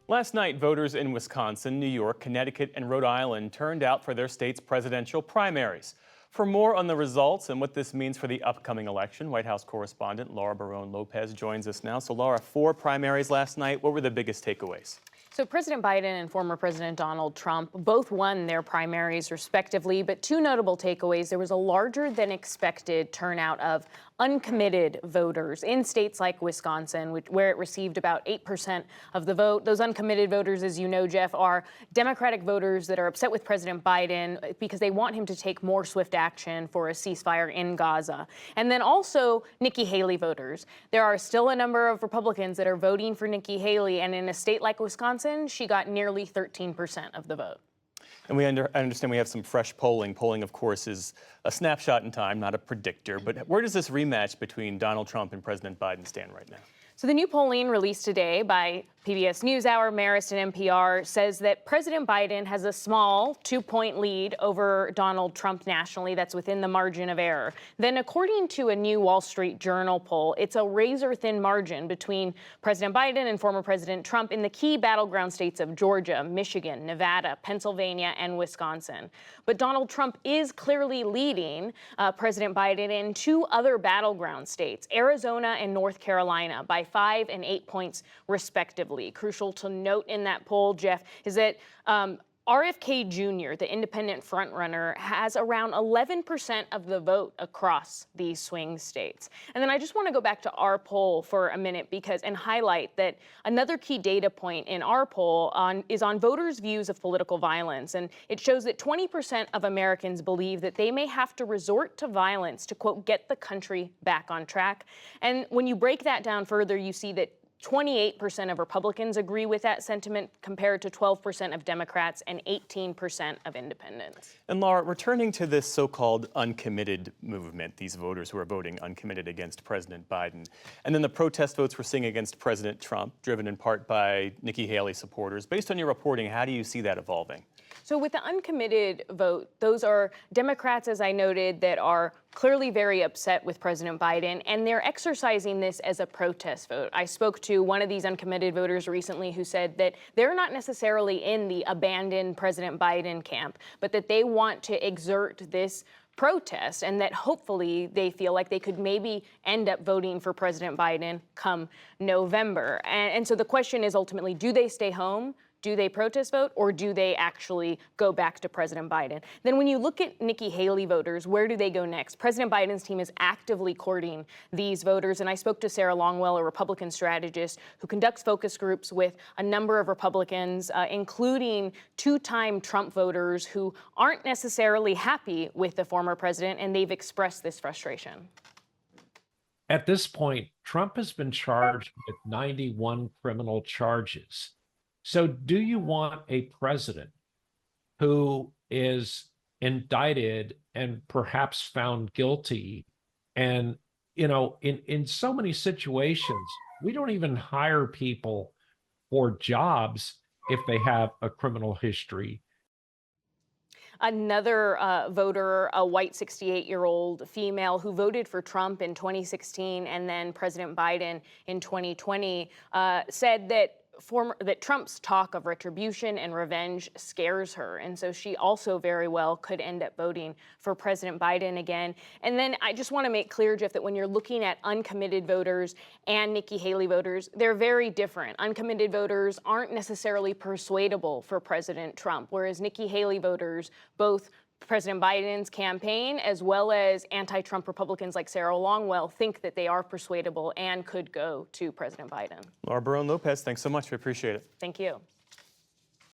Last night, voters in Wisconsin, New York, Connecticut, and Rhode Island turned out for their state's presidential primaries. For more on the results and what this means for the upcoming election, White House correspondent Laura Barone-Lopez joins us now. So, Laura, 4 primaries last night. What were the biggest takeaways? So President Biden and former President Donald Trump both won their primaries respectively, but 2 notable takeaways. There was a larger than expected turnout of uncommitted voters in states like Wisconsin, where it received about 8% of the vote. Those uncommitted voters, as you know, Jeff, are Democratic voters that are upset with President Biden because they want him to take more swift action for a ceasefire in Gaza. And then also Nikki Haley voters. There are still a number of Republicans that are voting for Nikki Haley, and in a state like Wisconsin, she got nearly 13% of the vote. And I understand we have some fresh polling. Polling, of course, is a snapshot in time, not a predictor. But where does this rematch between Donald Trump and President Biden stand right now? So the new polling released today by PBS NewsHour, Marist, and NPR says that President Biden has a small 2-point lead over Donald Trump nationally. That's within the margin of error. Then, according to a new Wall Street Journal poll, it's a razor-thin margin between President Biden and former President Trump in the key battleground states of Georgia, Michigan, Nevada, Pennsylvania, and Wisconsin. But Donald Trump is clearly leading President Biden in 2 other battleground states, Arizona and North Carolina, by 5 and 8 points respectively. Crucial to note in that poll, Jeff, is that RFK Jr., the independent frontrunner, has around 11% of the vote across these swing states. And then I just want to go back to our poll for a minute and highlight that another key data point in our poll is on voters' views of political violence. And it shows that 20% of Americans believe that they may have to resort to violence to, quote, get the country back on track. And when you break that down further, you see that 28% of Republicans agree with that sentiment compared to 12% of Democrats and 18% of independents. And Laura, returning to this so-called uncommitted movement, these voters who are voting uncommitted against President Biden, and then the protest votes we're seeing against President Trump, driven in part by Nikki Haley supporters. Based on your reporting, how do you see that evolving? So with the uncommitted vote, those are Democrats, as I noted, that are clearly very upset with President Biden, and they're exercising this as a protest vote. I spoke to one of these uncommitted voters recently who said that they're not necessarily in the abandoned President Biden camp, but that they want to exert this protest and that hopefully they feel like they could maybe end up voting for President Biden come November. And so the question is ultimately, do they stay home? Do they protest vote, or do they actually go back to President Biden? Then when you look at Nikki Haley voters, where do they go next? President Biden's team is actively courting these voters, and I spoke to Sarah Longwell, a Republican strategist who conducts focus groups with a number of Republicans, including 2-time Trump voters who aren't necessarily happy with the former president, and they've expressed this frustration. At this point, Trump has been charged with 91 criminal charges. So do you want a president who is indicted and perhaps found guilty? And, in so many situations, we don't even hire people for jobs if they have a criminal history. Another voter, a white 68-year-old female who voted for Trump in 2016 and then President Biden in 2020, said that Trump's talk of retribution and revenge scares her. And so she also very well could end up voting for President Biden again. And then I just want to make clear, Jeff, that when you're looking at uncommitted voters and Nikki Haley voters, they're very different. Uncommitted voters aren't necessarily persuadable for President Trump, whereas Nikki Haley voters, both President Biden's campaign as well as anti-Trump Republicans like Sarah Longwell, think that they are persuadable and could go to President Biden. Laura Barone-Lopez, thanks so much. We appreciate it. Thank you.